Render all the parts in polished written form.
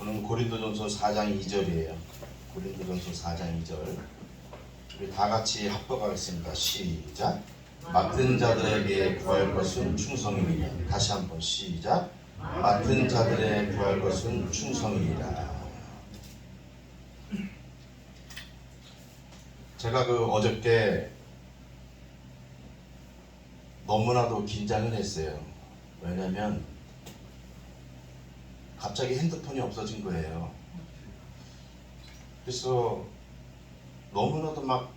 오늘 고린도전서 4장 2절이에요. 고린도전서 4장 2절. 우리 다 같이 합독하겠습니다. 시작. 맡은 자들에게 구할 것은 충성이니라. 다시 한번 시작. 맡은 자들에 구할 것은 충성이니라. 제가 어저께 너무나도 긴장을 했어요. 왜냐면 갑자기 핸드폰이 없어진 거예요. 그래서 너무나도 막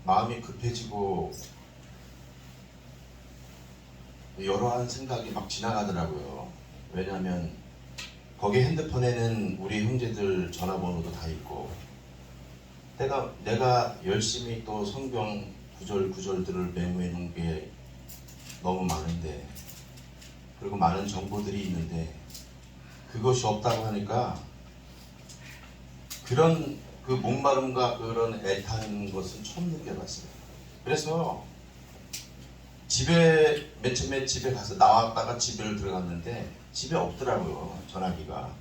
마음이 급해지고 여러한 생각이 막 지나가더라고요. 왜냐면 거기 핸드폰에는 우리 형제들 전화번호도 다 있고 내가 열심히 또 성경 구절들을 메모해 놓은 게 너무 많은데, 그리고 많은 정보들이 있는데 그것이 없다고 하니까 그런 목마름과 그런 애타는 것은 처음 느껴봤어요. 그래서 맨 처음에 집에 가서 나왔다가 집에 들어갔는데 집에 없더라고요, 전화기가.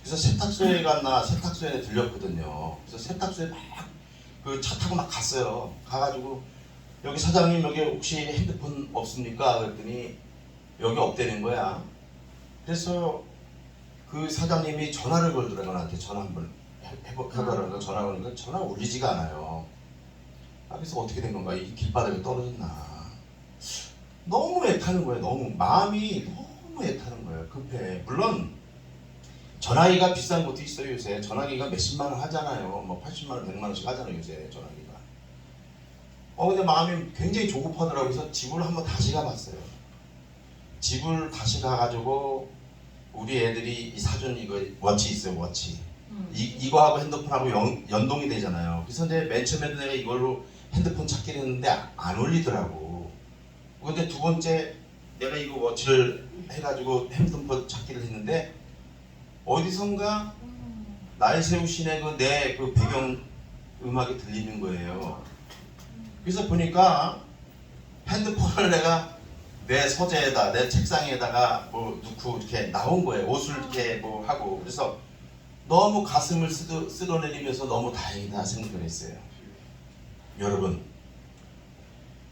그래서 세탁소에 갔나 세탁소에 들렸거든요. 그래서 세탁소에 막 차 타고 막 갔어요. 가가지고 여기 사장님 여기 혹시 핸드폰 없습니까? 그랬더니 여기 없다는 거야. 그래서 그 사장님이 전화를 걸더라고요. 나한테 전화 한번 해보라고. 전화 걸니까 전화가 울리지가 않아요. 그래서 어떻게 된 건가? 이 길바닥에 떨어졌나? 너무 애타는 거예요. 너무 마음이 너무 애타는 거예요. 급해. 물론 전화기가 비싼 것도 있어요. 요새 전화기가 몇십만 원 하잖아요. 뭐 80만 원, 100만 원씩 하잖아요. 요새 전화기가. 근데 마음이 굉장히 조급하더라고요. 그래서 집을 한번 다시 가봤어요. 집을 다시 가가지고 우리 애들이 이 사준 이거 워치 있어요. 워치. 이거하고 핸드폰하고 연동이 되잖아요. 그래서 이제 맨 처음에도 내가 이걸로 핸드폰 찾기를 했는데 안 울리더라고. 근데 두 번째 내가 이거 워치를 해가지고 핸드폰 찾기를 했는데 어디선가 날 세우시네 내 배경 음악이 들리는 거예요. 그래서 보니까 핸드폰을 내가 내 서재에다, 내 책상에다가 넣고 이렇게 나온 거예요. 옷을 이렇게 하고. 그래서 너무 가슴을 쓸어내리면서 너무 다행이다 생각을 했어요. 여러분,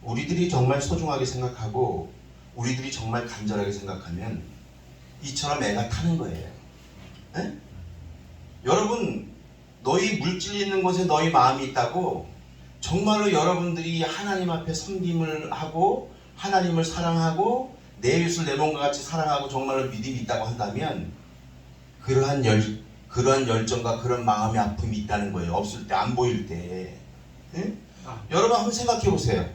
우리들이 정말 소중하게 생각하고 우리들이 정말 간절하게 생각하면 이처럼 애가 타는 거예요. 에? 여러분, 너희 물질 있는 곳에 너희 마음이 있다고 정말로 여러분들이 하나님 앞에 섬김을 하고 하나님을 사랑하고 내 이웃을 내 몸과 같이 사랑하고 정말로 믿음이 있다고 한다면 그러한 열정과 그런 마음의 아픔이 있다는 거예요. 없을 때, 안 보일 때. 여러분 한번 생각해 보세요.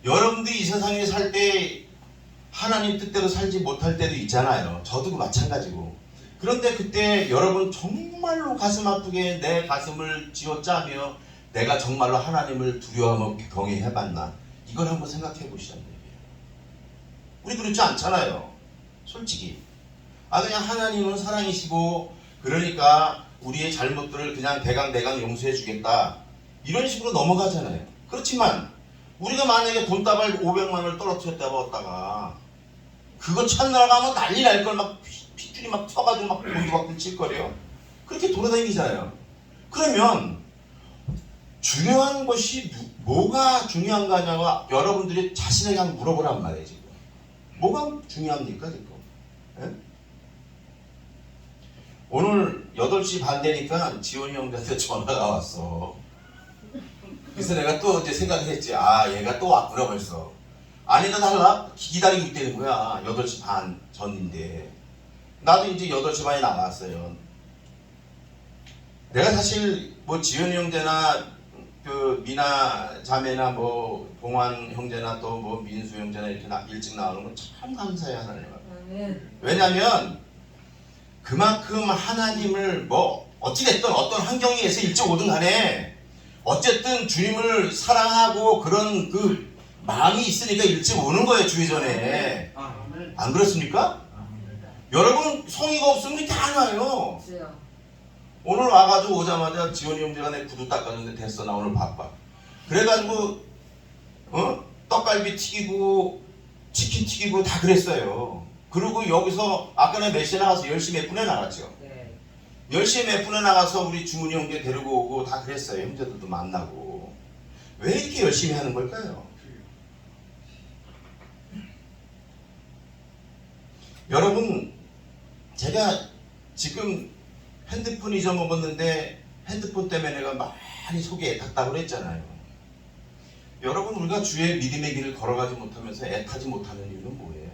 여러분들이 이 세상에 살 때 하나님 뜻대로 살지 못할 때도 있잖아요. 저도 마찬가지고. 그런데 그때 여러분 정말로 가슴 아프게 내 가슴을 쥐어짜며 내가 정말로 하나님을 두려워하며 경외해봤나? 이걸 한번 생각해 보시자는 얘기예요. 우리 그렇지 않잖아요. 솔직히. 그냥 하나님은 사랑이시고 그러니까 우리의 잘못들을 그냥 대강 용서해 주겠다. 이런 식으로 넘어가잖아요. 그렇지만 우리가 만약에 돈다발 500만 원을 떨어뜨렸다 먹었다가 그거 찾느라 가면 난리 날 걸 막 핏줄이 막 서가지고 막 곤두박질 칠 거래요. 그렇게 돌아다니잖아요. 그러면 중요한 것이 뭐가 중요한 거냐고 여러분들이 자신에게 한번 물어보란 말이에요. 지금 뭐가 중요합니까 지금? 예? 오늘 8시 반 되니까 지원이 형한테 전화가 왔어. 그래서 내가 또 이제 생각을 했지. 얘가 또 왔구나 벌써. 아니다 달라 기다리고 있다는 거야. 8시 반 전인데 나도 이제 8시 반에 나갔어요. 내가 사실 지원이 형제나 미나 자매나 동환 형제나 또 민수 형제나 이렇게 일찍 나오는 건 참 감사해요. 하나님 앞에. 왜냐면 그만큼 하나님을 어찌됐든 어떤 환경에서 일찍 오든 간에 어쨌든 주님을 사랑하고 그런 마음이 있으니까 일찍 오는 거예요. 주의 전에. 안 그렇습니까? 여러분 성의가 없으면 이렇게 안 와요. 오늘 와가지고 오자마자 지원이 형제가 내 구두 닦았는데 됐어 나 오늘 바빠. 그래가지고 떡갈비 튀기고 치킨 튀기고 다 그랬어요. 그리고 여기서 아까 내 몇 시에 나가서 10시 몇 분에 나갔죠. 10시에 몇 분에 나가서 우리 주문이 형제 데리고 오고 다 그랬어요. 형제들도 만나고. 왜 이렇게 열심히 하는 걸까요? 여러분, 제가 지금 핸드폰 잊어먹었는데 핸드폰 때문에 내가 많이 속이 애탔다고 그랬잖아요. 여러분, 우리가 주의 믿음의 길을 걸어가지 못하면서 애타지 못하는 이유는 뭐예요?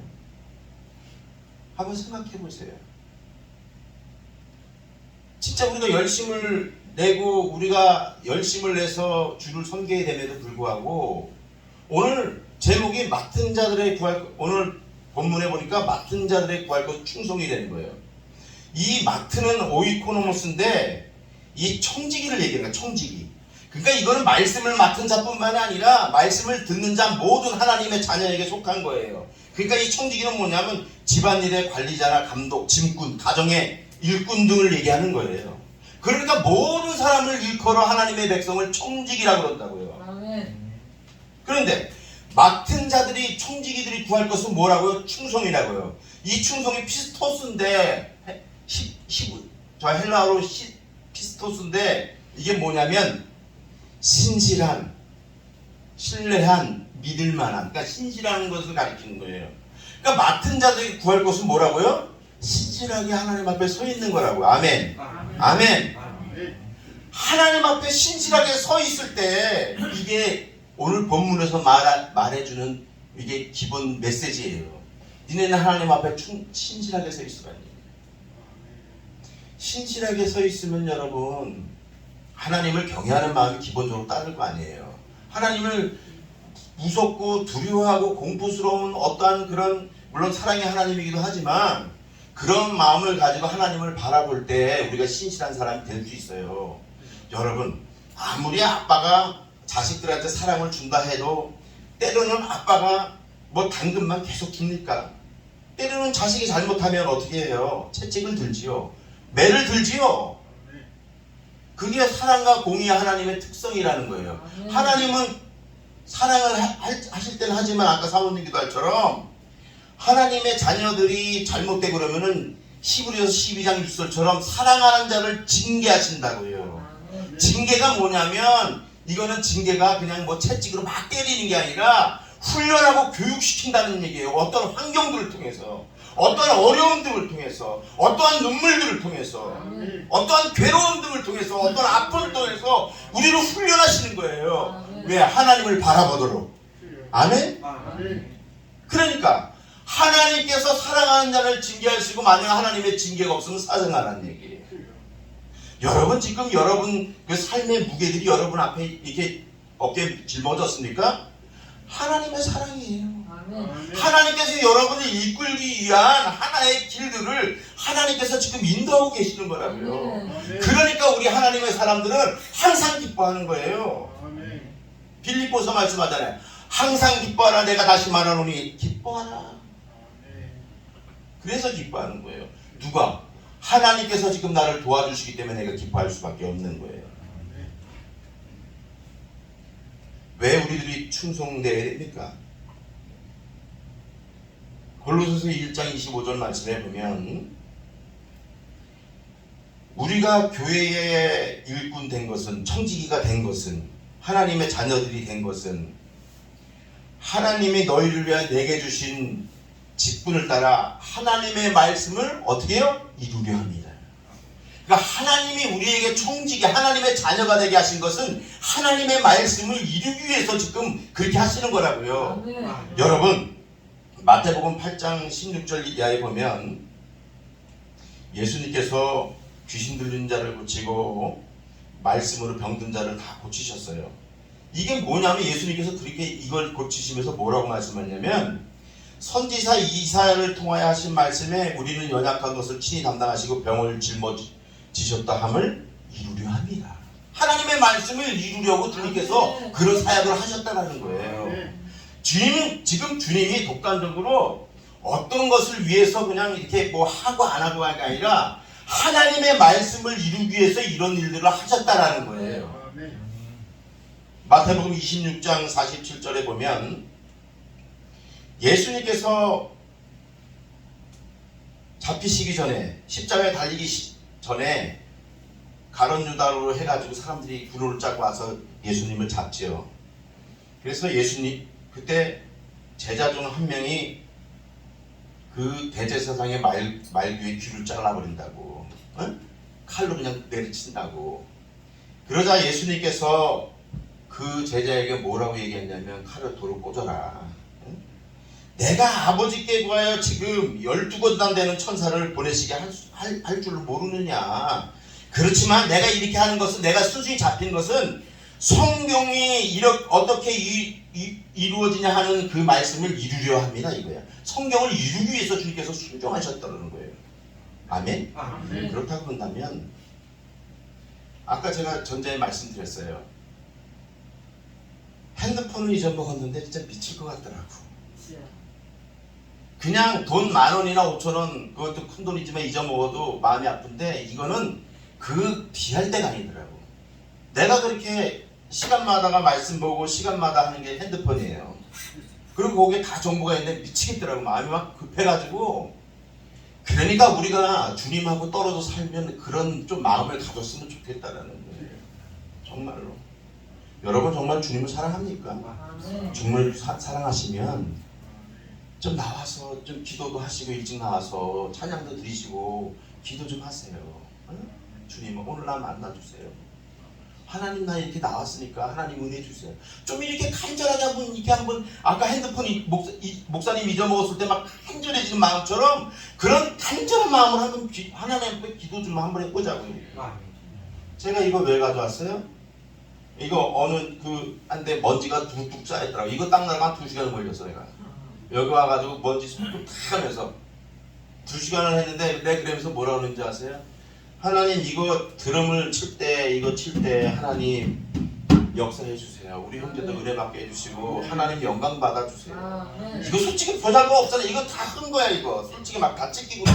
한번 생각해 보세요. 진짜 우리가 열심을 내고 우리가 열심을 내서 주를 섬기게 됨에도 불구하고 오늘 제목이 맡은 자들의 구할, 오늘 본문에 보니까 맡은 자들의 구할 것 충성이 되는 거예요. 이 맡은 오이코노모스인데 이 청지기를 얘기하는 거예요. 청지기. 그러니까 이거는 말씀을 맡은 자뿐만이 아니라 말씀을 듣는 자 모든 하나님의 자녀에게 속한 거예요. 그러니까 이 청지기는 뭐냐면 집안일의 관리자나 감독, 짐꾼, 가정의 일꾼 등을 얘기하는 거예요. 그러니까 모든 사람을 일컬어 하나님의 백성을 청지기라고 그런다고요. 아멘. 그런데 맡은 자들이 청지기들이 구할 것은 뭐라고요? 충성이라고요. 이 충성이 피스토스인데 저 헬라어로 피스토스인데 이게 뭐냐면 신실한, 신뢰한, 믿을만한, 그러니까 신실한 것을 가리키는 거예요. 그러니까 맡은 자들이 구할 것은 뭐라고요? 신실하게 하나님 앞에 서 있는 거라고요. 아멘. 아멘. 하나님 앞에 신실하게 서 있을 때 이게 오늘 본문에서 말해주는 이게 기본 메시지예요. 니네는 하나님 앞에 신실하게 서 있으라니. 신실하게 서 있으면 여러분 하나님을 경외하는 마음이 기본적으로 따를 거 아니에요. 하나님을 무섭고 두려워하고 공포스러운 어떠한 그런 물론 사랑의 하나님이기도 하지만 그런 마음을 가지고 하나님을 바라볼 때 우리가 신실한 사람이 될 수 있어요. 여러분 아무리 아빠가 자식들한테 사랑을 준다 해도 때로는 아빠가 뭐 당근만 계속 줍니까? 때로는 자식이 잘못하면 어떻게 해요? 채찍을 들지요. 매를 들지요. 그게 사랑과 공의의 하나님의 특성이라는 거예요. 하나님은 사랑을 하실 때는 하지만 아까 사모님 기도할처럼 하나님의 자녀들이 잘못되고 그러면은 히브리서 12장 6절처럼 사랑하는 자를 징계하신다고요. 징계가 뭐냐면 이거는 징계가 그냥 뭐 채찍으로 막 때리는 게 아니라 훈련하고 교육시킨다는 얘기예요. 어떤 환경들을 통해서, 어떤 어려움 등을 통해서, 어떠한 눈물들을 통해서, 어떠한 괴로움 등을 통해서, 어떤 아픔을 통해서 우리를 훈련하시는 거예요. 왜? 하나님을 바라보도록. 아멘? 그러니까 하나님께서 사랑하는 자를 징계하시고 만약 하나님의 징계가 없으면 사생하라는 얘기예요. 여러분 지금 여러분 그 삶의 무게들이 여러분 앞에 이렇게 어깨에 짊어졌습니까? 하나님의 사랑이에요. 아멘. 하나님께서 여러분을 이끌기 위한 하나의 길들을 하나님께서 지금 인도하고 계시는 거라고요. 아멘. 그러니까 우리 하나님의 사람들은 항상 기뻐하는 거예요. 빌립보서 말씀하잖아요. 항상 기뻐하라. 내가 다시 말하노니 기뻐하라. 그래서 기뻐하는 거예요. 누가? 하나님께서 지금 나를 도와주시기 때문에 내가 기뻐할 수밖에 없는 거예요. 왜 우리들이 충성되어야 됩니까? 골로새서 1장 25절 말씀에 보면 우리가 교회의 일꾼 된 것은, 청지기가 된 것은, 하나님의 자녀들이 된 것은 하나님이 너희를 위하여 내게 주신 직분을 따라 하나님의 말씀을 어떻게 해요? 이루려 합니다. 그러니까 하나님이 우리에게 청지기, 하나님의 자녀가 되게 하신 것은 하나님의 말씀을 이루기 위해서 지금 그렇게 하시는 거라고요. 아멘. 여러분 마태복음 8장 16절 이하에 보면 예수님께서 귀신 들린 자를 고치고 말씀으로 병든 자를 다 고치셨어요. 이게 뭐냐면 예수님께서 그렇게 이걸 고치시면서 뭐라고 말씀하냐면 선지자 이사야를 통하여 하신 말씀에 우리는 연약한 것을 친히 담당하시고 병을 짊어지셨다 함을 이루려 합니다. 하나님의 말씀을 이루려고 주님께서 그런 사역을 하셨다는 거예요. 주님은 지금 주님이 독단적으로 어떤 것을 위해서 그냥 이렇게 뭐 하고 안 하고 하는 게 아니라 하나님의 말씀을 이루기 위해서 이런 일들을 하셨다라는 거예요. 마태복음 26장 47절에 보면 예수님께서 잡히시기 전에 십자가에 달리기 전에 가룟 유다로 해가지고 사람들이 군호를 짜고 와서 예수님을 잡지요. 그래서 예수님 그때 제자 중 한 명이 그 대제사장의 말귀에 귀를 잘라버린다고, 어? 칼로 그냥 내리친다고. 그러자 예수님께서 그 제자에게 뭐라고 얘기했냐면 칼을 도로 꽂아라. 응? 내가 아버지께 구하여 지금 12군단 되는 천사를 보내시게 할 줄 모르느냐. 그렇지만 내가 이렇게 하는 것은, 내가 수준이 잡힌 것은 성경이 어떻게 이루어지냐 하는 그 말씀을 이루려 합니다. 이거야. 성경을 이루기 위해서 주님께서 순종하셨다는 거예요. 아멘? 아멘. 그렇다고 한다면 아까 제가 전자에 말씀드렸어요. 핸드폰을 잊어먹었는데 진짜 미칠 것 같더라고. 그냥 돈 10,000원이나 5,000원, 그것도 큰 돈이지만 잊어먹어도 마음이 아픈데, 이거는 그 비할 때가 아니더라고. 내가 그렇게 시간마다가 말씀 보고 시간마다 하는 게 핸드폰이에요. 그리고 거기에 다 정보가 있는데 미치겠더라고. 마음이 막 급해가지고. 그러니까 우리가 주님하고 떨어져 살면 그런 좀 마음을 가졌으면 좋겠다라는 거예요. 정말로. 여러분 정말 주님을 사랑합니까? 주님을 사랑하시면 좀 나와서 좀 기도도 하시고, 일찍 나와서 찬양도 드리시고 기도 좀 하세요. 응? 주님 오늘 나 만나주세요. 하나님 나 이렇게 나왔으니까 하나님 은혜 주세요. 좀 이렇게 간절하게 한번 아까 핸드폰이 목사님 잊어먹었을 때 막 간절해지는 마음처럼 그런 간절한 마음을 한번 하나님 앞에 기도 좀 한번 해보자고요. 제가 이거 왜 가져왔어요? 이거 어느 한데 먼지가 뚝뚝 쌓였더라고. 이거 딱 나가 2시간을 걸렸어. 내가 여기 와가지고 먼지 손톱 다 하면서 2시간을 했는데, 내가 그러면서 뭐라 그러는지 아세요? 하나님 이거 드럼을 칠 때 하나님 역사해 주세요. 우리 형제도 은혜 받게 해주시고 하나님 영광 받아 주세요. 이거 솔직히 보잘것 없잖아요. 이거 다 흔 거야. 이거 솔직히 막 다 찢기고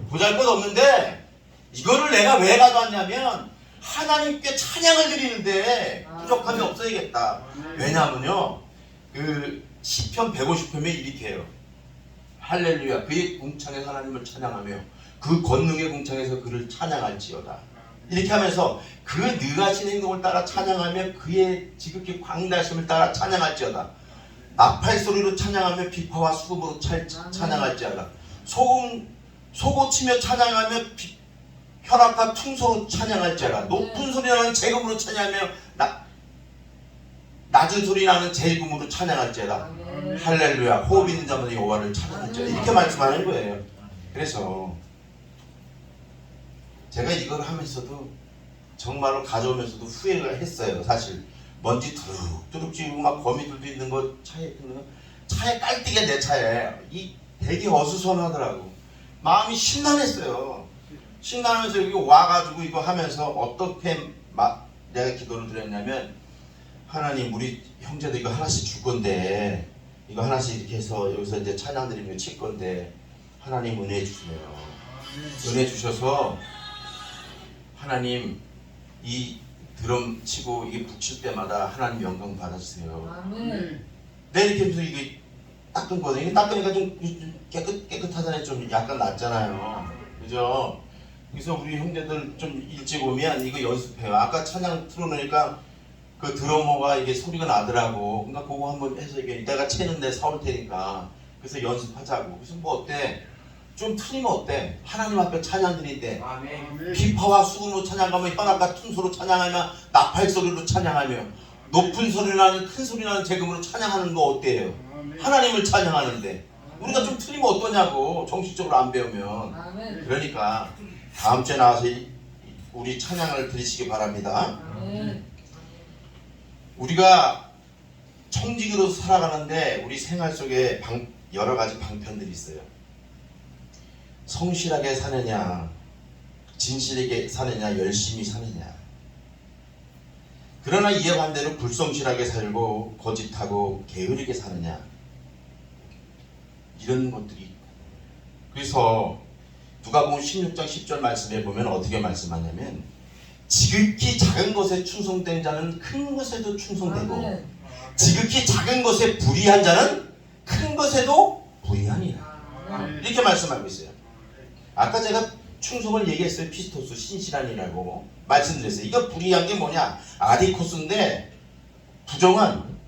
보잘것 없는데, 이거를 내가 왜 가져왔냐면 하나님께 찬양을 드리는데 부족함이 없어야겠다. 왜냐하면요, 그 시편 150편에 이렇게 해요. 할렐루야 그의 궁창에서 하나님을 찬양하며 그 권능의 궁창에서 그를 찬양할지어다. 이렇게 하면서 그 능하신 행동을 따라 찬양하며 그의 지극히 광대하심을 따라 찬양할지어다. 나팔 소리로 찬양하며 비파와 수금으로 찬양할지어다. 소고 치며 찬양하며 혈압과 퉁소로 찬양할지어다. 높은 소리 나는 재금으로 찬양하며 낮은 소리 나는 재금으로 찬양할지어다. 할렐루야 호흡 있는 자마다 여호와를 찬양할지어다. 이렇게 말씀하는 거예요. 그래서 제가 이걸 하면서도 정말로 가져오면서도 후회를 했어요. 사실 먼지 두룩두룩 지우고 막 거미들도 있는 거 차에 깔때기가 내 차에 되게 어수선하더라고. 마음이 심란했어요. 심란하면서 여기 와가지고 이거 하면서 어떻게 내가 기도를 드렸냐면, 하나님 우리 형제도 이거 하나씩 줄 건데, 이거 하나씩 이렇게 해서 여기서 이제 찬양 드리며 칠 건데 하나님 은혜 주세요. 은혜 주셔서 하나님 이 드럼 치고 이게 붙일 때마다 하나님 영광 받아주세요. 아멘. 네, 이렇게 해서 이게 닦은 거거든요. 이게 닦으니까 좀 깨끗하잖아요. 좀 약간 낫잖아요. 그죠? 그래서 우리 형제들 좀 일찍 오면 이거 연습해요. 아까 찬양 틀어놓으니까 그 드러머가 이게 소리가 나더라고. 그러니까 그거 한번 해서 이게 이따가 채는데 사올 테니까. 그래서 연습하자고. 그래서 뭐 어때? 좀 틀리면 어때? 하나님 앞에 찬양 드릴 때 비파와 수금으로 찬양하며 혈압과 퉁소로 찬양하며 나팔 소리로 찬양하며 높은 소리 나는 큰 소리 나는 재금으로 찬양하는 거 어때요? 하나님을 찬양하는데 우리가 좀 틀리면 어떠냐고. 정식적으로 안 배우면. 그러니까 다음 주에 나와서 우리 찬양을 드리시기 바랍니다. 우리가 청직으로 살아가는데 우리 생활 속에 여러 가지 방편들이 있어요. 성실하게 사느냐, 진실하게 사느냐, 열심히 사느냐. 그러나 이에 반대로 불성실하게 살고 거짓하고 게으르게 사느냐, 이런 것들이 있고. 그래서 누가복음 16장 10절 말씀에 보면 어떻게 말씀하냐면, 지극히 작은 것에 충성된 자는 큰 것에도 충성되고 지극히 작은 것에 불의한 자는 큰 것에도 불의하니라. 이렇게 말씀하고 있어요. 아까 제가 충성을 얘기했어요. 피스토스 신실한이라고 말씀드렸어요. 이거 불의한 게 뭐냐? 아디코스인데 부정한,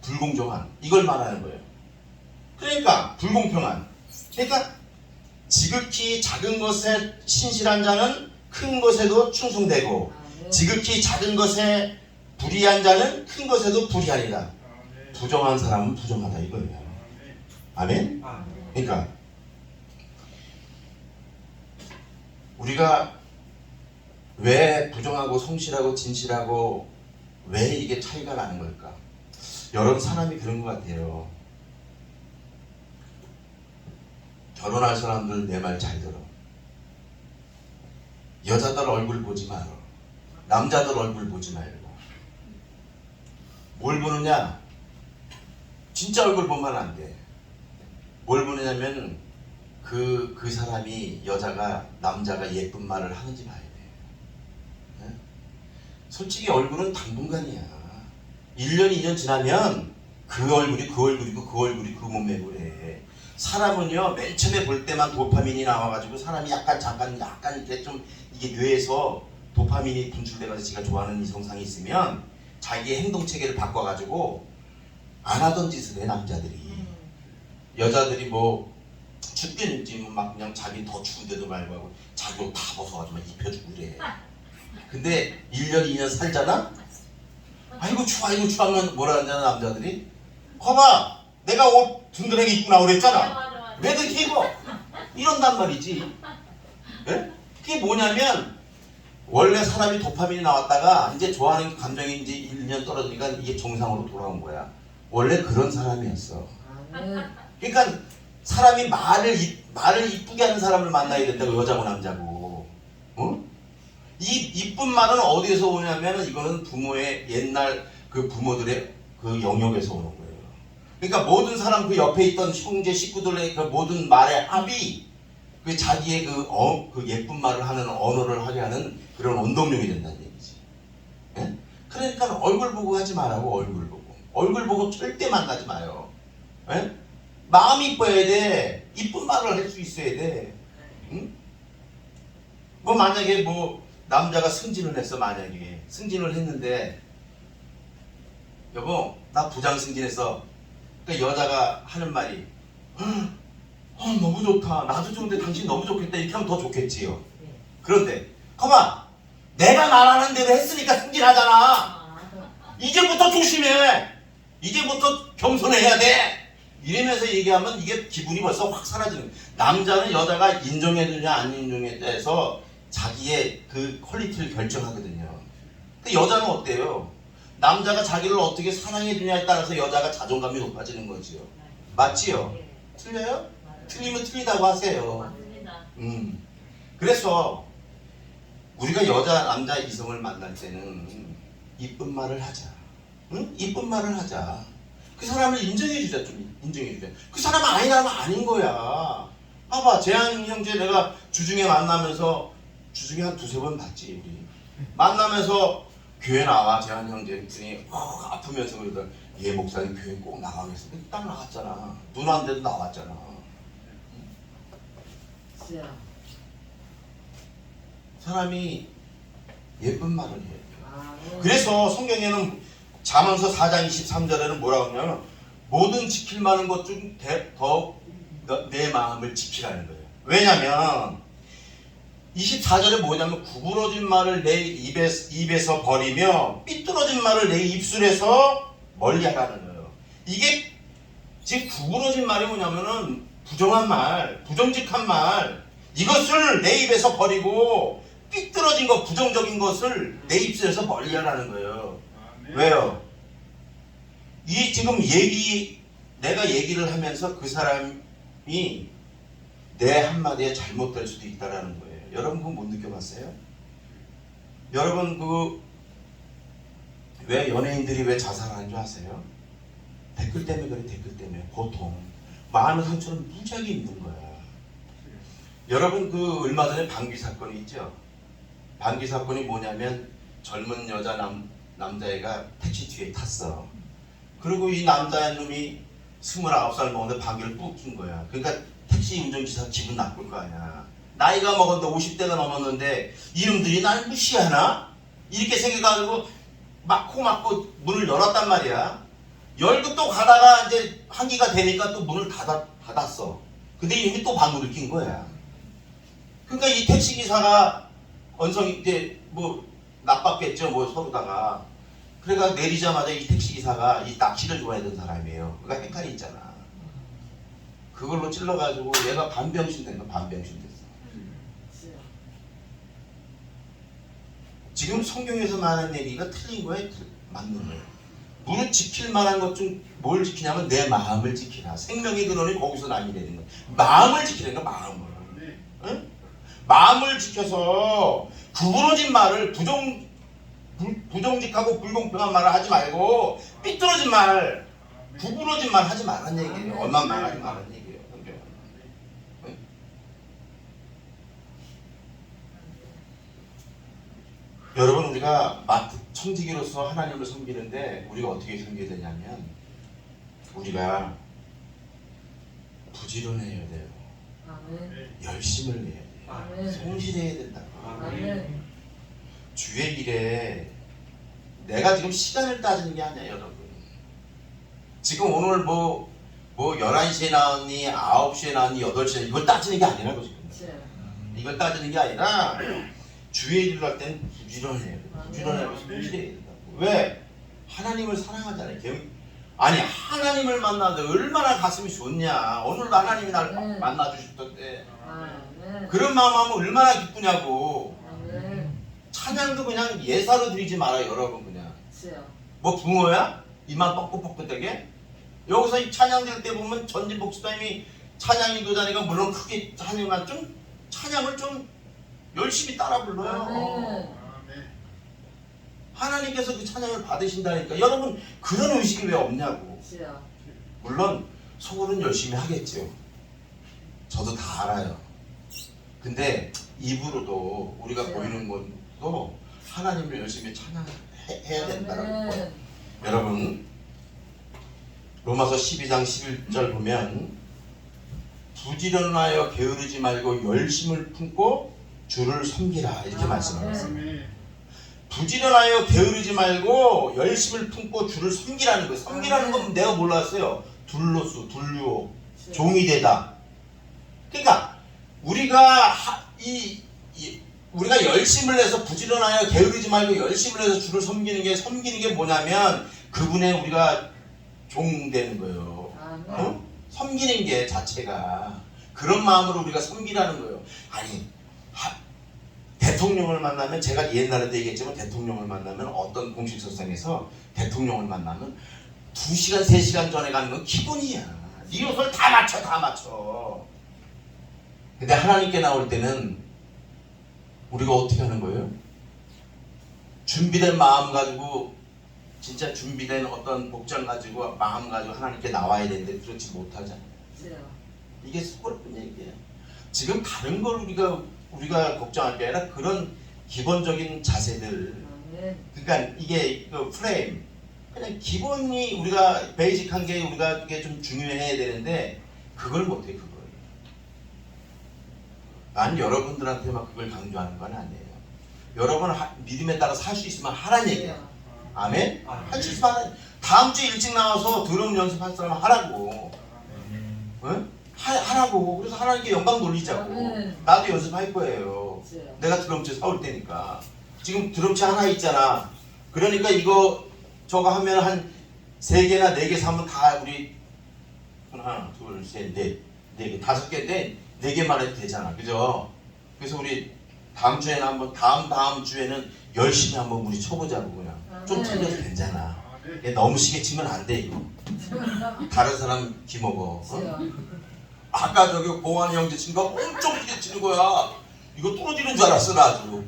불공정한 이걸 말하는 거예요. 그러니까 불공평한. 그러니까 지극히 작은 것에 신실한 자는 큰 것에도 충성되고 지극히 작은 것에 불의한 자는 큰 것에도 불의하리라. 부정한 사람은 부정하다 이거예요. 아멘? 그러니까 우리가 왜 부정하고 성실하고 진실하고 왜 이게 차이가 나는 걸까? 여러분 사람이 그런 것 같아요. 결혼할 사람들 내 말 잘 들어. 여자들 얼굴 보지 말어. 남자들 얼굴 보지 말고. 뭘 보느냐? 진짜 얼굴 보면 안 돼. 뭘 보느냐면 그 사람이 여자가 남자가 예쁜 말을 하는지 봐야 돼. 네? 솔직히 얼굴은 당분간이야. 1년 2년 지나면 그 얼굴이 그 얼굴이고 그 얼굴이 그 몸매고 그래. 사람은요 맨 처음에 볼 때만 도파민이 나와가지고 사람이 약간 이렇게 좀 이게 뇌에서 도파민이 분출돼가지고 지가 좋아하는 이성상이 있으면 자기의 행동 체계를 바꿔가지고 안 하던 짓을 해 남자들이. 여자들이 뭐 춥겠는지 막 그냥 자기 더 추운데도 말고 하고 자기 옷 다 벗어가지고 막 입혀주고 그래. 근데 1년 2년 살잖아? 아이고 추워 하면 뭐라 하잖아 남자들이. 거봐 내가 옷 든든하게 입고 나오라 했잖아. 왜 그렇게 입어? 이런단 말이지. 네? 그게 뭐냐면 원래 사람이 도파민이 나왔다가 이제 좋아하는 감정이 이제 1년 떨어지니까 이게 정상으로 돌아온 거야. 원래 그런 사람이었어. 그러니까 사람이 말을 이쁘게 하는 사람을 만나야 된다고. 여자고 남자고. 어? 이 이쁜 말은 어디에서 오냐면 이거는 부모의 옛날 그 부모들의 그 영역에서 오는 거예요. 그러니까 모든 사람 그 옆에 있던 형제 식구들의 그 모든 말의 합이 그 자기의 그 예쁜 말을 하는 언어를 하게 하는 그런 원동력이 된다는 얘기지. 예? 그러니까 얼굴 보고 하지 말라고. 얼굴 보고 절대 만나지 마요. 예? 마음이 이뻐야 돼. 이쁜 말을 할 수 있어야 돼. 응? 뭐 만약에 뭐 남자가 승진을 했어. 만약에 승진을 했는데 여보 나 부장 승진했어. 그러니까 여자가 하는 말이 너무 좋다. 나도 좋은데 당신 너무 좋겠다. 이렇게 하면 더 좋겠지요. 그런데 가만 내가 말하는 대로 했으니까 승진하잖아. 이제부터 조심해. 이제부터 겸손해야 돼. 이러면서 얘기하면 이게 기분이 벌써 확 사라지는. 남자는 여자가 인정해주냐 안 인정해줘서 자기의 그 퀄리티를 결정하거든요. 근데 여자는 어때요? 남자가 자기를 어떻게 사랑해주냐에 따라서 여자가 자존감이 높아지는 거지요. 맞지요? 틀려요? 틀리면 틀리다고 하세요. 그래서 우리가 여자 남자 이성을 만날 때는 이쁜 말을 하자. 응? 이쁜 말을 하자. 그 사람을 인정해주자. 좀 인정해주자. 그 사람은 아니라면 아닌 거야. 봐봐 재한 형제 내가 주중에 만나면서 주중에 한 두세 번 봤지. 우리 만나면서 교회 나와 재한 형제 했더니 아프면서 그러더라. 얘 목사님 교회 꼭 나가겠어. 딱 나갔잖아. 눈 안 돼도 나왔잖아. 사람이 예쁜 말을 해야 돼. 그래서 성경에는 잠언서 4장 23절에는 뭐라고 하냐면 모든 지킬 만한 것 중 더 내 마음을 지키라는 거예요. 왜냐면 24절에 뭐냐면 구부러진 말을 내 입에서 버리며 삐뚤어진 말을 내 입술에서 멀리하라는 거예요. 이게 지금 구부러진 말이 뭐냐면은 부정한 말, 부정직한 말 이것을 내 입에서 버리고 삐뚤어진 것, 부정적인 것을 내 입술에서 멀리하라는 거예요. 왜요? 이 지금 내가 얘기를 하면서 그 사람이 내 한마디에 잘못될 수도 있다라는 거예요. 여러분 그거 못 느껴봤어요? 여러분 왜 연예인들이 왜 자살하는 줄 아세요? 댓글 때문에 그래. 댓글 때문에 보통 마음의 상처는 무지하게 힘든 거야. 여러분 얼마 전에 방귀 사건이 있죠? 방귀 사건이 뭐냐면 젊은 여자 남자애가 택시 뒤에 탔어. 그리고 이 남자놈이 29살 먹었는데 방귀를 푹 낀 거야. 그러니까 택시 운전기사 기분 나쁠 거 아니야. 나이가 먹었는데 50대가 넘었는데 이놈들이 날 무시하나? 이렇게 생각하고 막 코 막고 문을 열었단 말이야. 열고 또 가다가 이제 한기가 되니까 또 문을 닫았어. 근데 이미 또 방구를 낀 거야. 그러니까 이 택시기사가 언성이 이제 뭐 나빴겠죠, 뭐 서로다가. 그러니까 내리자마자 이 택시기사가 이 낚시를 좋아했던 사람이에요. 그러니까 헷갈리 있잖아. 그걸로 찔러가지고 얘가 반병신 된 거, 반병신 됐어. 지금 성경에서 말하는 얘기가 틀린 거예요? 맞는 거예요. 무릇 지킬 만한 것 중 뭘 지키냐면 내 마음을 지키라. 생명의 근원이 거기서 나뉘는 거예요. 마음을 지키라는 거야, 마음을. 응? 마음을 지켜서 구부러진 말을 부정직하고 불공평한 말을 하지 말고 삐뚤어진 말, 구부러진 말 하지 말란 얘기예요. 엄한 말 하지 말란 얘기예요. 응? 여러분, 우리가 청지기로서 하나님을 섬기는데 우리가 어떻게 섬겨야 되냐면 우리가 부지런해야 돼요. 아멘. 열심을 내야 돼요. 아멘. 성실해야 된다고. 아멘. 주의 일에 내가 지금 시간을 따지는 게 아니야, 여러분. 지금 오늘 뭐 11시에 나왔니, 9시에 나왔니, 8시에 이걸 따지는 게 아니라고 지금. 이걸 따지는 게 아니라 주의 일을 할 때는 부지런해야 돼. 부지런하고 성실해야 된다고. 왜? 하나님을 사랑하잖아요. 아니, 하나님을 만나는데 얼마나 가슴이 좋냐. 오늘도 하나님이 날 만나주셨던데 그런 마음하면 얼마나 기쁘냐고. 찬양도 그냥 예사로 드리지 마라, 여러분. 그냥 뭐 붕어야? 입만 뻑뻑뻑하게? 여기서 이 찬양 들 때 보면 전진 복수님이 찬양 인도자니까 물론 크게 하지만 좀 찬양을 좀 열심히 따라 불러요. 하나님께서 그 찬양을 받으신다니까. 여러분, 그런 의식이 왜 없냐고. 물론 속으로는 열심히 하겠죠. 저도 다 알아요. 근데 입으로도 우리가 보이는 것도 하나님을 열심히 찬양해야 된다는 거예요. 여러분, 로마서 12장 11절 보면 부지런하여 게으르지 말고 열심을 품고 주를 섬기라, 이렇게 말씀하고 있어요. 부지런하여 게으르지 말고 열심을 품고 주를 섬기라는 거예요. 섬기라는 건 내가 몰랐어요. 둘로수, 둘류오, 종이 되다. 그러니까 우리가 우리가 열심을 해서 부지런하여 게으르지 말고 열심을 해서 주를 섬기는 게 뭐냐면 그분의 우리가 종 되는 거예요. 어? 섬기는 게 자체가 그런 마음으로 우리가 섬기라는 거예요. 아니, 대통령을 만나면, 제가 옛날에도 얘기했지만 대통령을 만나면 어떤 공식석상에서 대통령을 만나면 2시간 3시간 전에 가는 건 기본이야. 리허설 다 맞춰. 근데 하나님께 나올 때는 우리가 어떻게 하는 거예요? 준비된 마음 가지고, 진짜 준비된 어떤 복장 가지고 마음 가지고 하나님께 나와야 되는데 그렇지 못하잖아요. 이게 수고롭은 얘기예요. 지금 다른 걸 우리가 걱정할 게 아니라 그런 기본적인 자세들. 그러니까 이게 그 프레임, 그냥 기본이 우리가 베이직한 게 우리가 이게 좀 중요해야 되는데 그걸 못해. 그걸. 난 여러분들한테만 그걸 강조하는 건 아니에요. 여러분 믿음에 따라 살 수 있으면 하라는 얘기야. 아멘? 할 수 있으면 하라. 다음 주에 일찍 나와서 드럼 연습할 사람은 하라고. 응? 하라고. 그래서 하나님께 영광 돌리자고. 나도 연습할 거예요. 내가 드럼치 사올 테니까. 지금 드럼치 하나 있잖아. 그러니까 이거 저거 하면 한 3개나 4개 사면 다 우리 하나, 둘, 셋, 넷, 4개, 5개인데 4개만 해도 되잖아. 그죠? 그래서 우리 다음 주에는 한번, 다음 주에는 열심히 한번 우리 쳐보자고. 그냥 좀 틀려도 괜찮아. 너무 시계 치면 안 돼, 이거. 다른 사람 기먹어. 아까 저기 보환이 형제 친 거 엄청 크게 치는 거야. 이거 떨어지는 줄 알았어, 나 아주.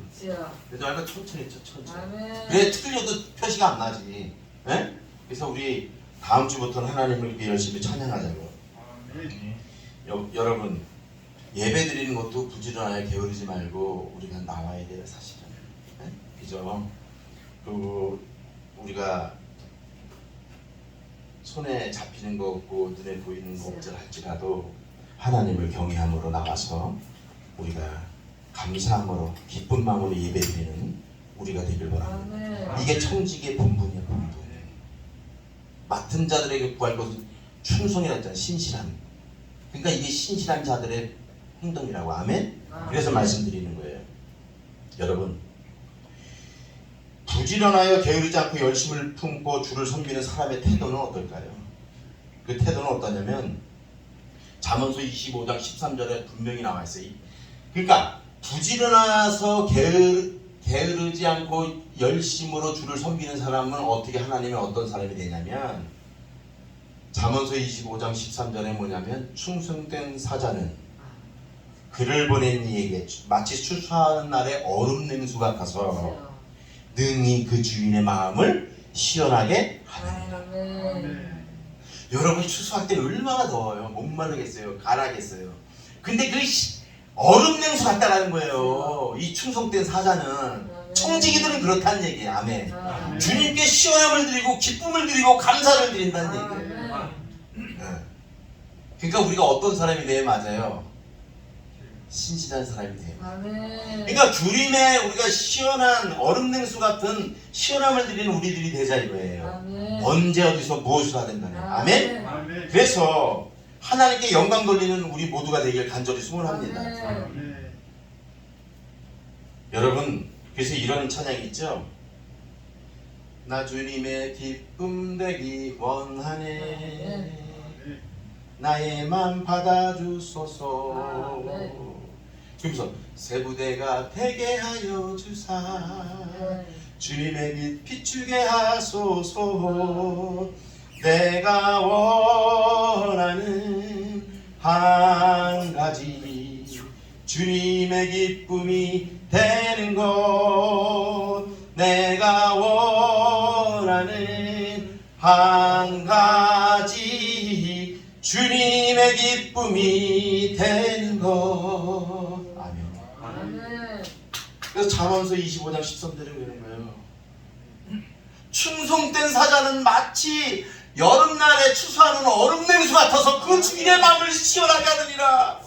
그래서 아까 천천히 쳐, 천천히. 그래, 틀려도 표시가 안 나지. 네? 그래서 우리 다음 주부터는 하나님을 이렇게 열심히 찬양하자고요. 여러분, 예배 드리는 것도 부지런하게 게으르지 말고 우리가 나와야 돼요, 사실은. 네? 그죠? 그리고 우리가 손에 잡히는 거 없고 눈에 보이는 거 없자 할지라도 하나님을 경외함으로 나와서 우리가 감사함으로 기쁜 마음으로 예배드리는 우리가 되길 바랍니다. 아멘. 이게 청지기의 본분이야, 본분. 맡은 자들에게 구할 것은 충성이라 했잖아요. 신실함. 그러니까 이게 신실한 자들의 행동이라고. 아멘. 그래서 말씀드리는 거예요. 여러분, 부지런하여 게으르지 않고 열심을 품고 주를 섬기는 사람의 태도는 어떨까요? 그 태도는 어떠냐면 잠언서 25장 13절에 분명히 나와 있어요. 그러니까 부지런해서 게으르지 않고 열심으로 주를 섬기는 사람은 어떻게 하나님의 어떤 사람이 되냐면 잠언서 25장 13절에 뭐냐면 충성된 사자는 그를 보낸 이에게 마치 추수하는 날의 얼음 냉수 같아서 능히 그 주인의 마음을 시원하게 하느니라. 아멘. 여러분 추수할 때 얼마나 더워요. 못 마르겠어요. 가라겠어요. 근데 그 얼음 냉수 같다라는 거예요. 이 충성된 사자는. 청지기들은 그렇다는 얘기예요. 아멘. 주님께 시원함을 드리고 기쁨을 드리고 감사를 드린다는 얘기예요. 그러니까 우리가 어떤 사람이 돼야 맞아요? 신실한 사람이 돼요. 아멘. 그러니까 주님의 우리가 시원한 얼음 냉수 같은 시원함을 드리는 우리들이 되자 이거예요. 아멘. 언제 어디서 무엇을 하든간에. 아멘. 아멘. 그래서 하나님께 영광 돌리는 우리 모두가 되길 간절히 소원합니다. 아멘. 여러분, 그래서 이런 찬양이 있죠. 나 주님의 기쁨 되기 원하네. 나의 맘 받아주소서. 그러면서 새 부대가 되게 하여 주사 주님의 빛 비추게 하소서. 내가 원하는 한 가지 주님의 기쁨이 되는 것. 내가 원하는 한 가지 주님의 기쁨이 되는 것. 아멘. 아멘. 그래서 잠언서 25장 13절에 그러는 거예요. 충성된 사자는 마치 여름날에 추수하는 얼음 냉수 같아서 그 주인의 마음을 시원하게 하느니라.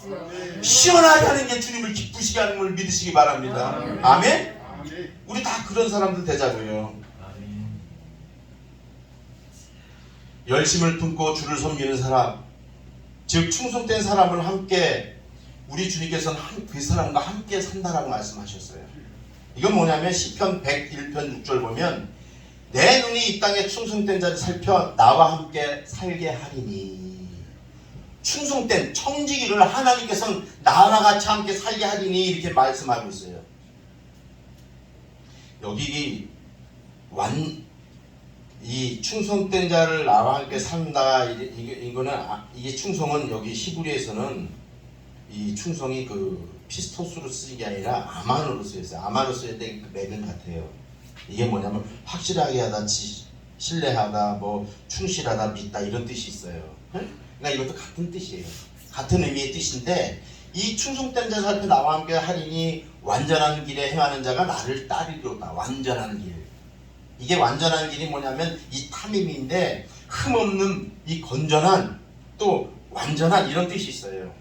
시원하게 하는 게 주님을 기쁘시게 하는 걸 믿으시기 바랍니다. 아멘? 우리 다 그런 사람들 되자고요. 열심을 품고 주를 섬기는 사람, 즉 충성된 사람을 함께 우리 주님께서는 그 사람과 함께 산다라고 말씀하셨어요. 이건 뭐냐면 시편 101편 6절 보면 내 눈이 이 땅에 충성된 자를 살펴 나와 함께 살게 하리니. 충성된 청지기를 하나님께서는 나와 같이 함께 살게 하리니 이렇게 말씀하고 있어요. 여기 이 충성된 자를 나와 함께 산다. 이거는 이게 충성은 여기 히브리에서는 이 충성이 그 피스토스로 쓰는 게 아니라 아만으로 쓰였어요. 아만으로 쓰일 때 그 맥은 같아요. 이게 뭐냐면 확실하게 하다, 신뢰하다, 뭐 충실하다, 믿다 이런 뜻이 있어요. 그러니까 이것도 같은 뜻이에요. 같은 의미의 뜻인데 이 충성된 자 살펴 나와 함께 하리니 완전한 길에 행하는 자가 나를 따르리로다. 완전한 길. 이게 완전한 길이 뭐냐면 이 탐임인데 흠없는 이 건전한 또 완전한 이런 뜻이 있어요.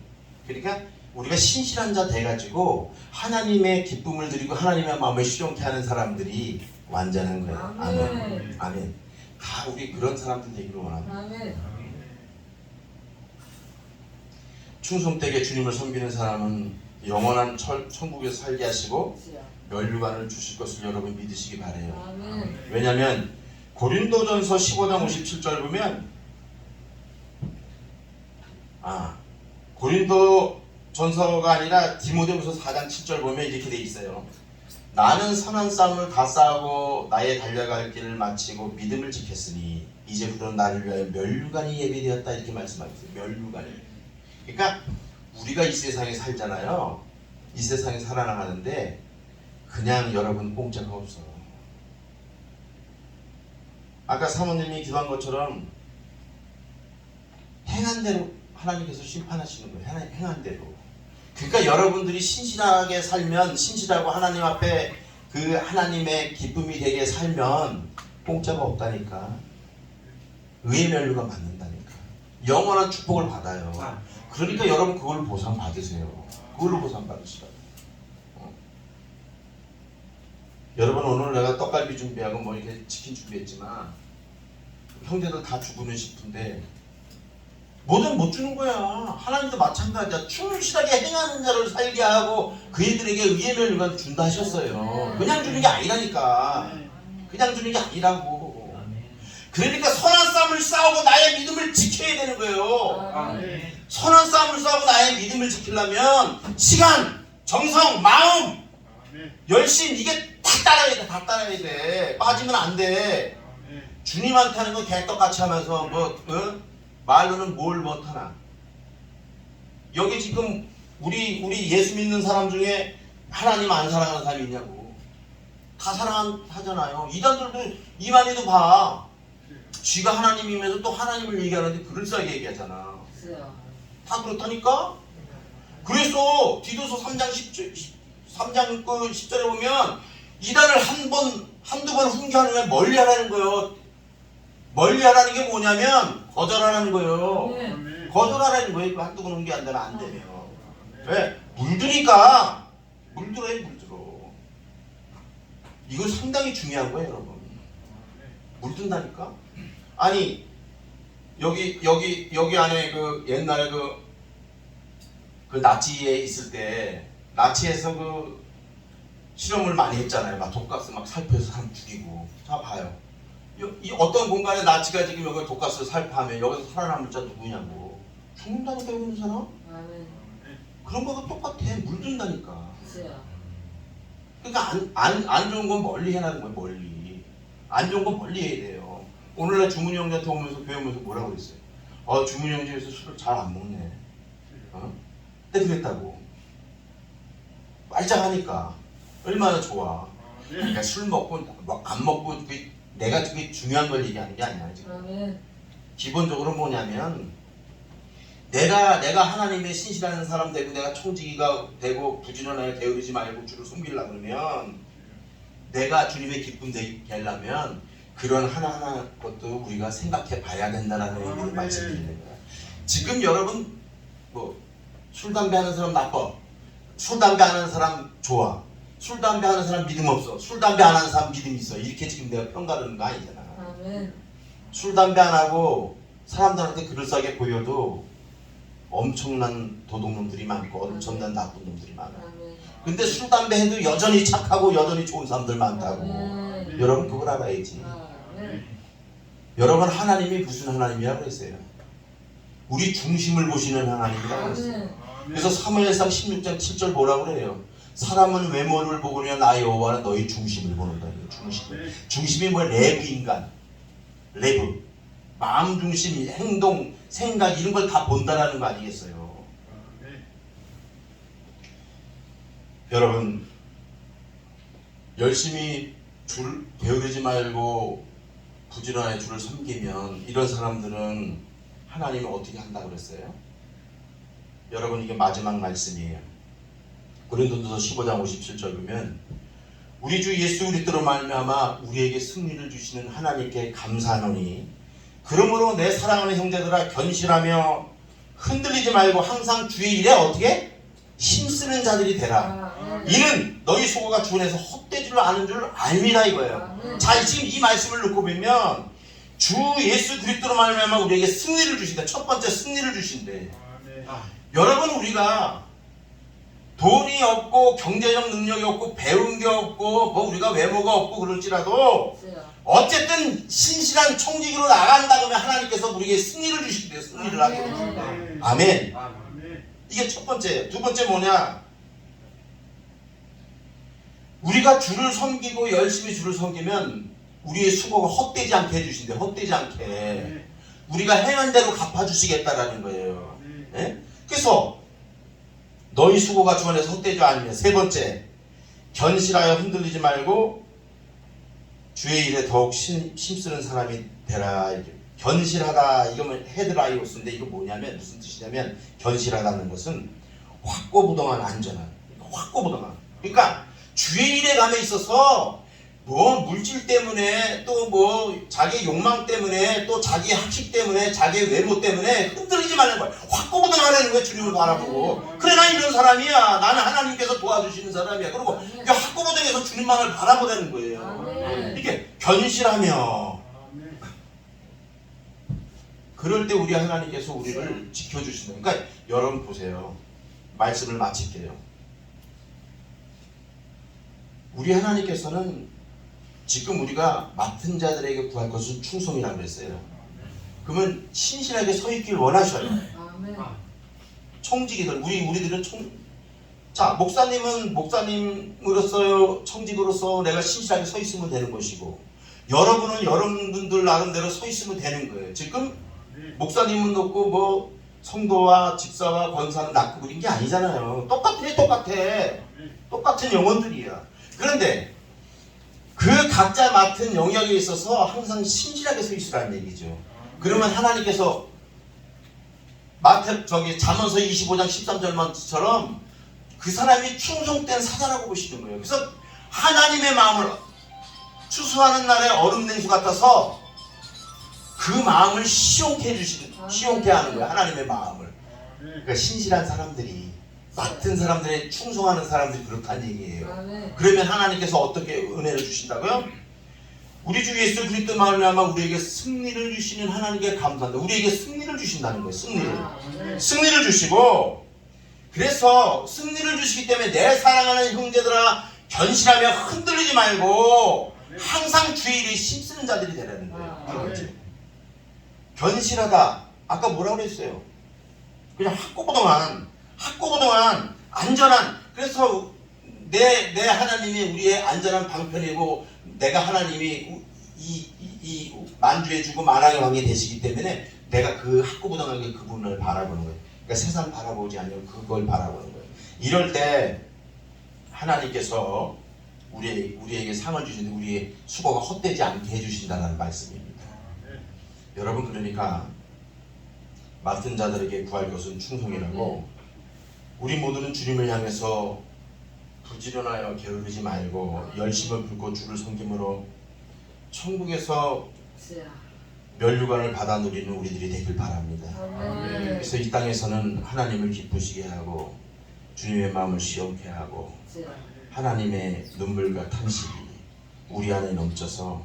그러니까 우리가 신실한 자 돼가지고 하나님의 기쁨을 드리고 하나님의 마음을 시원케 하는 사람들이 완전한 거예요. 아멘. 아멘. 다 우리 그런 사람들 되기를 원합니다. 아멘. 충성되게 주님을 섬기는 사람은 영원한 천국에서 살게 하시고 면류관을 주실 것을 여러분 믿으시기 바래요. 아멘. 왜냐하면 고린도전서 15장 57절 보면 고린도전서가 아니라 디모데후서 4장 7절 보면 이렇게 돼 있어요. 나는 선한 싸움을 다 싸우고 나의 달려갈 길을 마치고 믿음을 지켰으니 이제부터는 나를 위하여 면류관이 예비되었다 이렇게 말씀하고 있어요. 면류관이. 그러니까 우리가 이 세상에 살잖아요. 이 세상에 살아나가는데 그냥 여러분 공짜가 없어. 아까 사모님이 기도한 것처럼 행한 대로 하나님께서 심판하시는 거예요. 행한 대로. 그러니까 여러분들이 신실하게 살면, 신실하고 하나님 앞에 그 하나님의 기쁨이 되게 살면 공짜가 없다니까. 의의 면류가 받는다니까. 영원한 축복을 받아요. 그러니까 여러분 그걸 보상 받으세요. 그걸로 보상받으시라고. 여러분 오늘 내가 떡갈비 준비하고 뭐 이렇게 치킨 준비했지만 형제들 다 주고는 싶은데 뭐든 못 주는 거야. 하나님도 마찬가지야. 충실하게 행하는 자를 살게 하고 그이들에게 의의 면류관 준다 하셨어요. 그냥 주는 게 아니라니까. 그냥 주는 게 아니라고. 그러니까 선한 싸움을 싸우고 나의 믿음을 지켜야 되는 거예요. 선한 싸움을 싸우고 나의 믿음을 지키려면 시간, 정성, 마음, 열심 이게 다 따라야 돼. 다 따라야 돼. 빠지면 안 돼. 주님한테 하는 건 개떡같이 하면서 말로는 뭘 못하나. 여기 지금 우리 예수 믿는 사람 중에 하나님 안 사랑하는 사람이 있냐고. 다 사랑하잖아요. 이단들도 이만희도 봐. 쥐가 하나님이면서 또 하나님을 얘기하는데 그럴싸하게 얘기하잖아. 다 그렇다니까. 그래서 디도서 3장 10절에 보면 이단을 한두 번 훈계하면 멀리하라는 거예요. 멀리하라는 게 뭐냐면 거절하라는 거예요. 거절하라는 거예요. 한두 번 훈계한다면 안 되면. 왜? 물드니까. 물들어요. 이거 상당히 중요한 거예요, 여러분. 물든다니까. 아니 여기 안에 그 옛날에 그 나치에 있을 때 나치에서 그 실험을 많이 했잖아요. 막 독가스 막 살포해서 사람 죽이고. 자 봐요. 이 어떤 공간에 나치가 지금 여기 독가스를 살포하면 여기서 살아남을 자 누구냐고. 죽는다니까 여기 있는 사람. 그런 거가 똑같아. 물든다니까. 그러니까 안 좋은 건 멀리 해나는 거예요. 멀리. 안 좋은 건 멀리 해야 돼요. 오늘날 주문이 형제한테 오면서 교회 오면서 뭐라고 그랬어요? 주문이 형제에서 술을 잘 안 먹네. 근데 그랬다고. 말짱하니까 얼마나 좋아. 그러니까 술 먹고 안 먹고 내가 그게 중요한 걸 얘기하는 게 아니야 지금. 기본적으로 뭐냐면 내가 하나님의 신실한 사람 되고 내가 청지기가 되고 부지런하게 게으르지 말고 주를 섬기려고 그러면 내가 주님의 기쁨 되게 하려면 그런 하나하나 것도 우리가 생각해 봐야 된다는 의미로 말씀드리는 거야. 지금 여러분 술 담배 하는 사람 나빠. 술 담배 하는 사람 좋아. 술 담배 하는 사람 믿음 없어. 술 담배 안 하는 사람 믿음 있어. 이렇게 지금 내가 평가하는 거 아니잖아. 술 담배 안 하고 사람들한테 그럴싸하게 보여도 엄청난 도둑놈들이 많고 엄청난 나쁜 놈들이 많아. 근데 술 담배 해도 여전히 착하고 여전히 좋은 사람들 많다고. 여러분 그걸 알아야지. 여러분 하나님이 무슨 하나님이라고 그랬어요? 우리 중심을 보시는 하나님이라고 그랬어요. 그래서 사무엘상 16장 7절 뭐라고 그래요? 사람은 외모를 보거니와 나 여호와는 너희 중심을 보는다. 중심이 뭐야? 내부 인간. 내부. 마음 중심, 행동, 생각 이런 걸 다 본다라는 거 아니겠어요? 여러분 열심히 줄 게으르지 말고 부지런하게 주를 섬기면 이런 사람들은 하나님이 어떻게 한다고 그랬어요? 여러분 이게 마지막 말씀이에요. 고린도전서 15장 57절 보면 우리 주 예수 그리스도로 말미암아 우리에게 승리를 주시는 하나님께 감사하노니 그러므로 내 사랑하는 형제들아 견실하며 흔들리지 말고 항상 주의 일에 어떻게? 힘쓰는 자들이 되라. 이는 너희 수고가 주 안에서 헛된 줄 아는 줄 알미라 이거예요. 자 지금 이 말씀을 놓고 보면 주 예수 그리스도로 말미암아 우리에게 승리를 주신다. 첫 번째 승리를 주신대. 여러분 우리가 돈이 없고 경제적 능력이 없고 배운 게 없고 뭐 우리가 외모가 없고 그럴지라도 어쨌든 신실한 청지기로 나간다 그러면 하나님께서 우리에게 승리를 주신대요. 승리를 하게 해주신다. 아멘. 이게 첫 번째예요. 두 번째 뭐냐? 우리가 주를 섬기고 열심히 주를 섬기면 우리의 수고가 헛되지 않게 해주신대. 헛되지 않게. 우리가 행한 대로 갚아주시겠다라는 거예요. 네? 그래서 너희 수고가 주 안에서 헛되지 않으면 세 번째 견실하여 흔들리지 말고 주의 일에 더욱 힘쓰는 사람이 되라. 견실하다 이거는 헤드라이오스인데 이거 뭐냐면 무슨 뜻이냐면 견실하다는 것은 확고부동한 안전한 확고부동한 그러니까 주의 일에 감에 있어서 뭐 물질 때문에 또 뭐 자기 욕망 때문에 또 자기 학식 때문에 자기 외모 때문에 흔들리지 말는 거야. 확고부동하라는 거야. 주님을 바라보고. 그래 난 이런 사람이야. 나는 하나님께서 도와주시는 사람이야. 그리고 확고부동해서 주님만을 바라보라는 거예요. 이렇게 견실하며 그럴 때 우리 하나님께서 우리를 지켜주시는. 그러니까 여러분 보세요. 말씀을 마칠게요. 우리 하나님께서는 지금 우리가 맡은 자들에게 구할 것은 충성이라고 그랬어요. 그러면 신실하게 서 있길 원하셔요. 청지기들, 우리들은 자, 목사님은 목사님으로서 청직으로서 내가 신실하게 서 있으면 되는 것이고, 여러분은 여러분들 나름대로 서 있으면 되는 거예요. 지금 목사님은 높고 뭐 성도와 집사와 권사는 낮고 그런 게 아니잖아요. 똑같은 영혼들이야. 그런데 그 각자 맡은 영역에 있어서 항상 신실하게 서 있으라는 얘기죠. 그러면 하나님께서 잠언서 25장 13절만처럼 그 사람이 충성된 사자라고 보시는 거예요. 그래서 하나님의 마음을 추수하는 날에 얼음 냉수 같아서 그 마음을 시원케 하는 거예요. 하나님의 마음을. 그러니까 신실한 사람들이, 맡은 사람들의 충성하는 사람들이 그렇다는 얘기예요. 그러면 하나님께서 어떻게 은혜를 주신다고요? 우리 주 예수 그리스도 말미암아 우리에게 승리를 주시는 하나님께 감사한다. 우리에게 승리를 주신다는 거예요. 승리를 주시고, 그래서 승리를 주시기 때문에 내 사랑하는 형제들아 견실하며 흔들리지 말고 항상 주의 일에 힘쓰는 자들이 되라는 거예요. 견실하다. 아까 뭐라고 그랬어요? 그냥 학고부동한 안전한. 그래서 내 하나님이 우리의 안전한 방편이고, 내가 하나님이 이 만주해주고 만왕의 왕이 되시기 때문에 내가 그 학고부동하게 그분을 바라보는 거예요. 그러니까 세상 바라보지 아니고 그걸 바라보는 거예요. 이럴 때 하나님께서 우리에게 상을 주시는데 우리의 수고가 헛되지 않게 해주신다는 말씀입니다. 여러분, 그러니까 맡은 자들에게 구할 것은 충성이라고, 우리 모두는 주님을 향해서 부지런하여 게으르지 말고 열심을 붓고 주를 섬김으로 천국에서 면류관을 받아 누리는 우리들이 되길 바랍니다. 그래서 이 땅에서는 하나님을 기쁘시게 하고 주님의 마음을 시원케 하고 하나님의 눈물과 탄식이 우리 안에 넘쳐서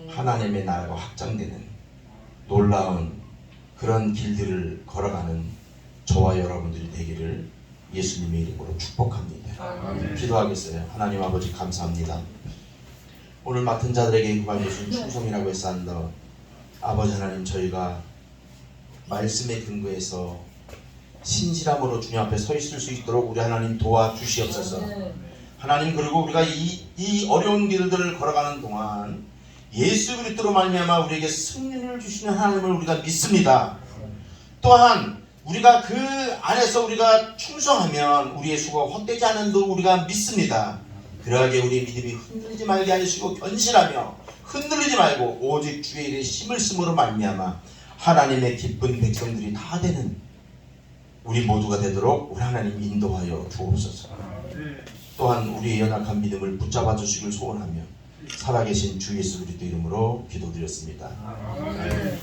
하나님의 나라가 확장되는 놀라운 그런 길들을 걸어가는 저와 여러분들이 되기를 예수님의 이름으로 축복합니다. 기도하겠어요. 하나님 아버지 감사합니다. 오늘 맡은 자들에게 구할 것은 충성이라고 했사온다. 아버지 하나님, 저희가 말씀에 근거해서 신실함으로 주님 앞에 서 있을 수 있도록 우리 하나님 도와주시옵소서. 하나님, 그리고 우리가 이 어려운 길들을 걸어가는 동안 예수 그리스도로 말미암아 우리에게 승리를 주시는 하나님을 우리가 믿습니다. 또한 우리가 그 안에서 우리가 충성하면 우리의 수고가 헛되지 않은 줄 우리가 믿습니다. 그러하게 우리의 믿음이 흔들리지 말게 하시고 견실하며 흔들리지 말고 오직 주의 일에 힘을 쓰므로 말미암아 하나님의 기쁜 백성들이 다 되는 우리 모두가 되도록 우리 하나님 인도하여 주옵소서. 또한 우리의 연약한 믿음을 붙잡아 주시길 소원하며 살아계신 주 예수 그리스도 이름으로 기도드렸습니다. 아멘.